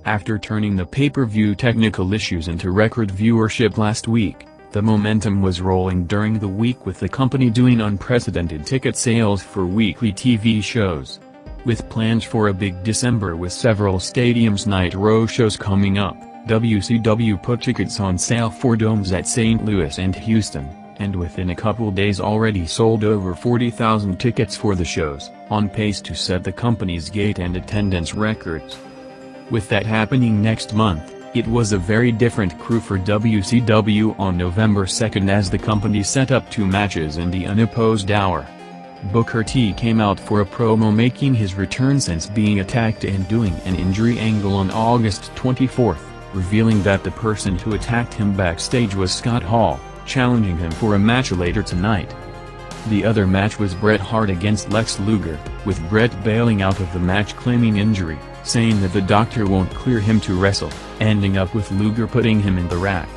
After turning the pay-per-view technical issues into record viewership last week, the momentum was rolling during the week with the company doing unprecedented ticket sales for weekly TV shows. With plans for a big December with several stadiums Nitro shows coming up, WCW put tickets on sale for domes at St. Louis and Houston, and within a couple days already sold over 40,000 tickets for the shows, on pace to set the company's gate and attendance records. With that happening next month, it was a very different crew for WCW on November 2nd as the company set up 2 matches in the unopposed hour. Booker T came out for a promo making his return since being attacked and doing an injury angle on August 24th, revealing that the person who attacked him backstage was Scott Hall, challenging him for a match later tonight. The other match was Bret Hart against Lex Luger, with Bret bailing out of the match claiming injury, saying that the doctor won't clear him to wrestle, ending up with Luger putting him in the rack.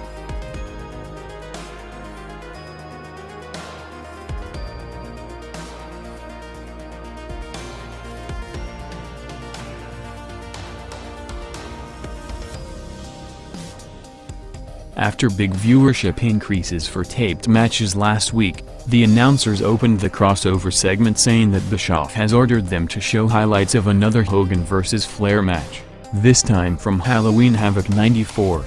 After big viewership increases for taped matches last week, the announcers opened the crossover segment saying that Bischoff has ordered them to show highlights of another Hogan vs. Flair match, this time from Halloween Havoc 94.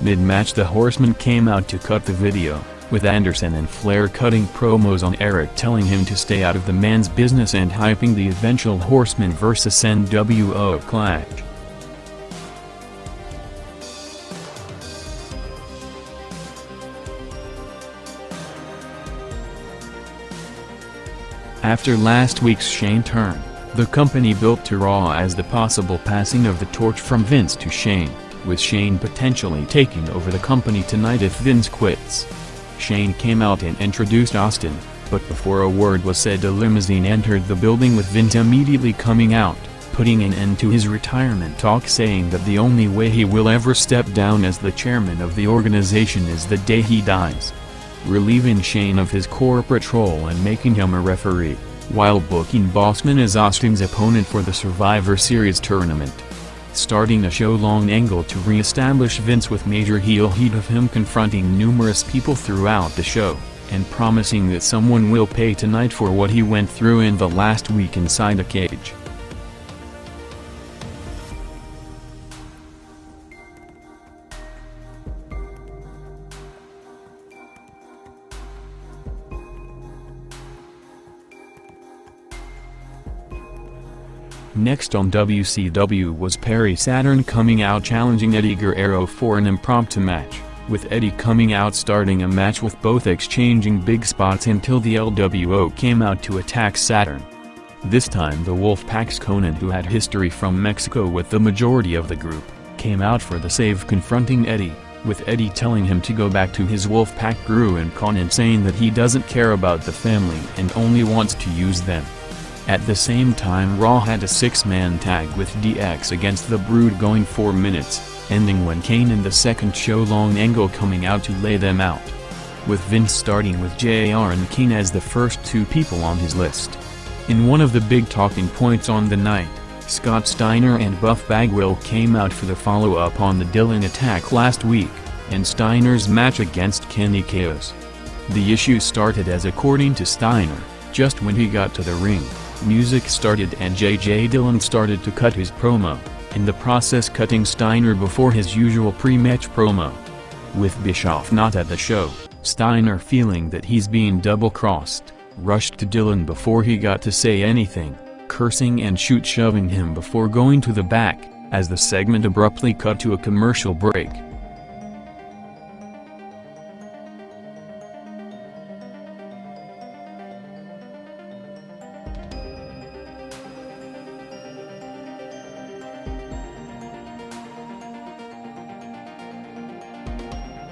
Mid-match the Horsemen came out to cut the video, with Anderson and Flair cutting promos on Eric telling him to stay out of the man's business and hyping the eventual Horsemen vs. NWO clash. After last week's Shane turn, the company built to Raw as the possible passing of the torch from Vince to Shane, with Shane potentially taking over the company tonight if Vince quits. Shane came out and introduced Austin, but before a word was said a limousine entered the building with Vince immediately coming out, putting an end to his retirement talk saying that the only way he will ever step down as the chairman of the organization is the day he dies, relieving Shane of his corporate role and making him a referee, while booking Bossman as Austin's opponent for the Survivor Series tournament. Starting a show-long angle to re-establish Vince with major heel heat of him confronting numerous people throughout the show, and promising that someone will pay tonight for what he went through in the last week inside a cage. Next on WCW was Perry Saturn coming out challenging Eddie Guerrero for an impromptu match, with Eddie coming out starting a match with both exchanging big spots until the LWO came out to attack Saturn. This time the Wolfpack's Conan, who had history from Mexico with the majority of the group, came out for the save confronting Eddie, with Eddie telling him to go back to his Wolfpack crew and Conan saying that he doesn't care about the family and only wants to use them. At the same time Raw had a 6-man tag with DX against the Brood going 4 minutes, ending when Kane in the second show-long angle coming out to lay them out, with Vince starting with JR and Kane as the first 2 people on his list. In one of the big talking points on the night, Scott Steiner and Buff Bagwell came out for the follow-up on the Dillon attack last week, and Steiner's match against Kenny Chaos. The issue started as, according to Steiner, just when he got to the ring, music started and JJ Dillon started to cut his promo, in the process cutting Steiner before his usual pre-match promo. With Bischoff not at the show, Steiner, feeling that he's being double-crossed, rushed to Dillon before he got to say anything, cursing and shoving him before going to the back, as the segment abruptly cut to a commercial break.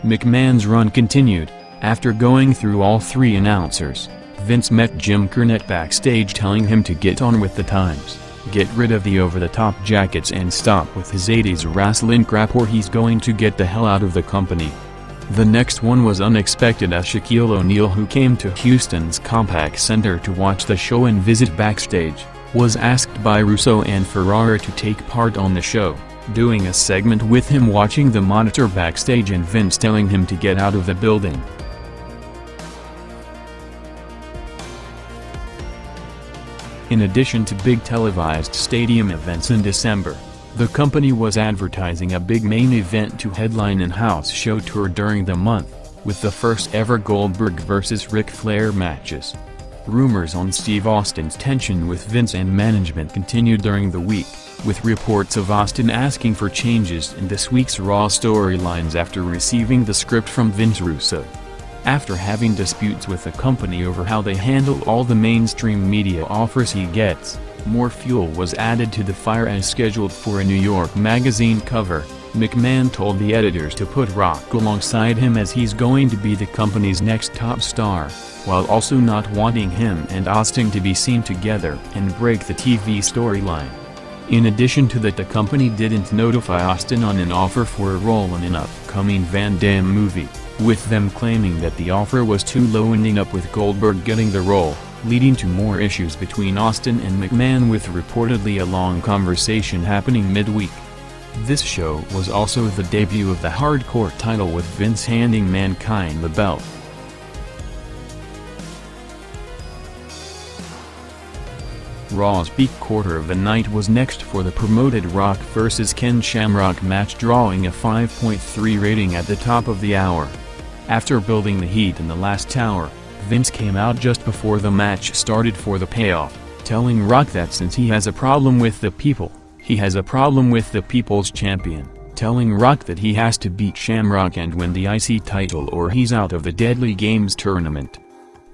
McMahon's run continued. After going through all 3 announcers, Vince met Jim Cornette backstage telling him to get on with the times, get rid of the over-the-top jackets and stop with his 80s wrestling crap or he's going to get the hell out of the company. The next one was unexpected as Shaquille O'Neal, who came to Houston's Compaq Center to watch the show and visit backstage, was asked by Russo and Ferrara to take part on the show, doing a segment with him watching the monitor backstage and Vince telling him to get out of the building. In addition to big televised stadium events in December, the company was advertising a big main event to headline an house show tour during the month, with the first ever Goldberg vs. Ric Flair matches. Rumors on Steve Austin's tension with Vince and management continued during the week, with reports of Austin asking for changes in this week's Raw storylines after receiving the script from Vince Russo. After having disputes with the company over how they handle all the mainstream media offers he gets, more fuel was added to the fire as scheduled for a New York magazine cover. McMahon told the editors to put Rock alongside him as he's going to be the company's next top star, while also not wanting him and Austin to be seen together and break the TV storyline. In addition to that, the company didn't notify Austin on an offer for a role in an upcoming Van Damme movie, with them claiming that the offer was too low, ending up with Goldberg getting the role, leading to more issues between Austin and McMahon, with reportedly a long conversation happening midweek. This show was also the debut of the Hardcore title, with Vince handing Mankind the belt. Raw's peak quarter of the night was next for the promoted Rock vs. Ken Shamrock match, drawing a 5.3 rating at the top of the hour. After building the heat in the last hour, Vince came out just before the match started for the payoff, telling Rock that since he has a problem with the people, he has a problem with the People's Champion, telling Rock that he has to beat Shamrock and win the IC title or he's out of the Deadly Games tournament.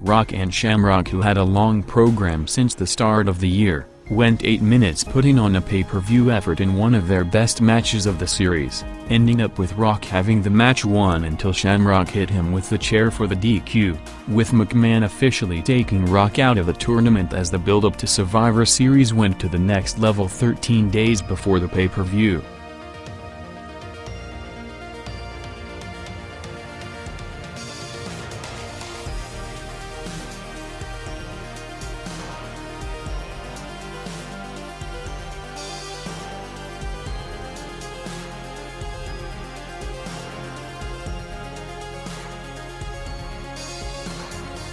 Rock and Shamrock, who had a long program since the start of the year, went 8 minutes putting on a pay-per-view effort in one of their best matches of the series, ending up with Rock having the match won until Shamrock hit him with the chair for the DQ, with McMahon officially taking Rock out of the tournament as the build-up to Survivor Series went to the next level 13 days before the pay-per-view.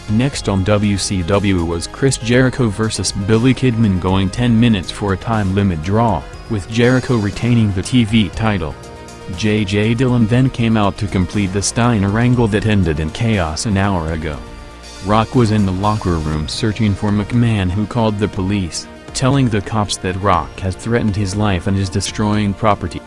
Next on WCW was Chris Jericho vs. Billy Kidman, going 10 minutes for a time limit draw, with Jericho retaining the TV title. JJ Dillon then came out to complete the Steiner angle that ended in chaos an hour ago. Rock was in the locker room searching for McMahon, who called the police, telling the cops that Rock has threatened his life and is destroying property.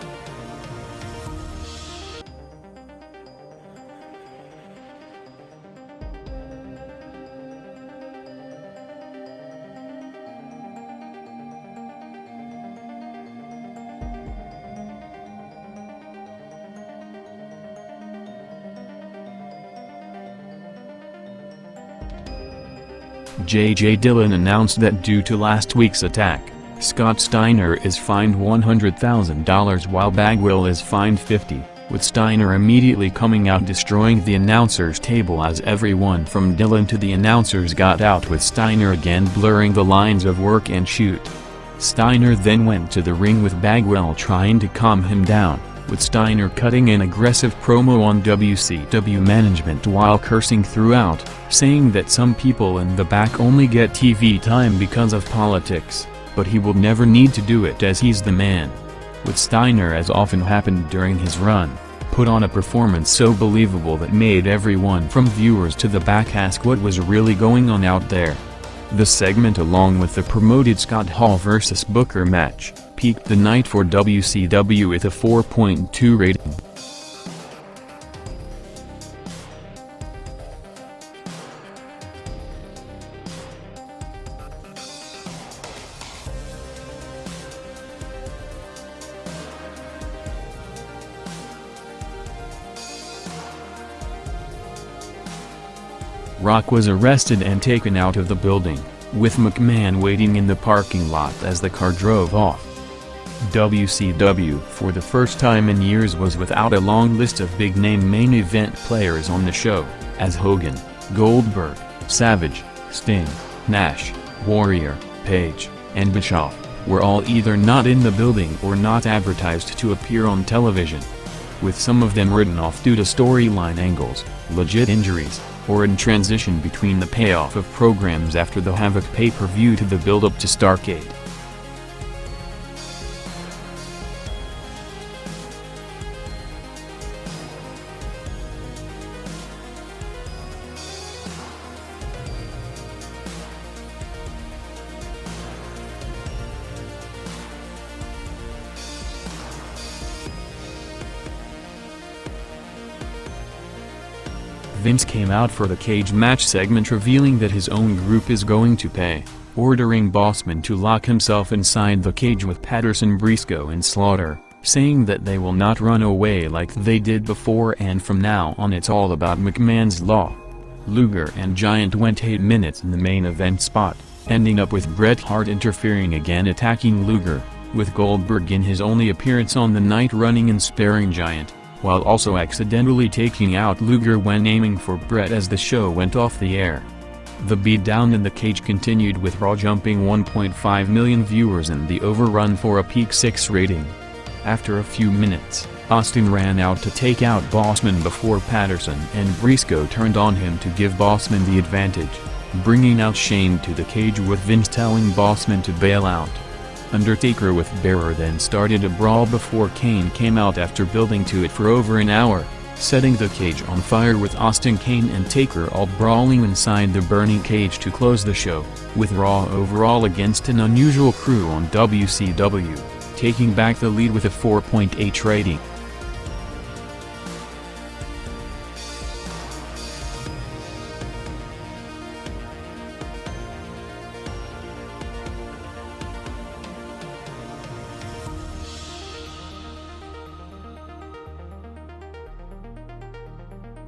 JJ Dillon announced that due to last week's attack, Scott Steiner is fined $100,000 while Bagwell is fined $50,000, with Steiner immediately coming out destroying the announcer's table as everyone from Dillon to the announcers got out, with Steiner again blurring the lines of work and shoot. Steiner then went to the ring with Bagwell trying to calm him down, with Steiner cutting an aggressive promo on WCW management while cursing throughout, saying that some people in the back only get TV time because of politics, but he will never need to do it as he's the man. With Steiner, as often happened during his run, put on a performance so believable that made everyone from viewers to the back ask what was really going on out there. The segment, along with the promoted Scott Hall vs. Booker match, peaked the night for WCW with a 4.2 rating. Rock was arrested and taken out of the building, with McMahon waiting in the parking lot as the car drove off. WCW, for the first time in years, was without a long list of big-name main event players on the show, as Hogan, Goldberg, Savage, Sting, Nash, Warrior, Page, and Bischoff were all either not in the building or not advertised to appear on television, with some of them written off due to storyline angles, legit injuries, or in transition between the payoff of programs after the Havoc pay-per-view to the build-up to Starrcade. Vince came out for the cage match segment revealing that his own group is going to pay, ordering Bossman to lock himself inside the cage with Patterson, Briscoe and Slaughter, saying that they will not run away like they did before and from now on it's all about McMahon's Law. Luger and Giant went 8 minutes in the main event spot, ending up with Bret Hart interfering again, attacking Luger, with Goldberg in his only appearance on the night running and sparing Giant, while also accidentally taking out Luger when aiming for Bret as the show went off the air. The beatdown in the cage continued with Raw jumping 1.5 million viewers and the overrun for a peak 6 rating. After a few minutes, Austin ran out to take out Bossman before Patterson and Briscoe turned on him to give Bossman the advantage, bringing out Shane to the cage with Vince telling Bossman to bail out. Undertaker with Bearer then started a brawl before Kane came out after building to it for over an hour, setting the cage on fire with Austin, Kane and Taker all brawling inside the burning cage to close the show, with Raw overall against an unusual crew on WCW, taking back the lead with a 4.8 rating.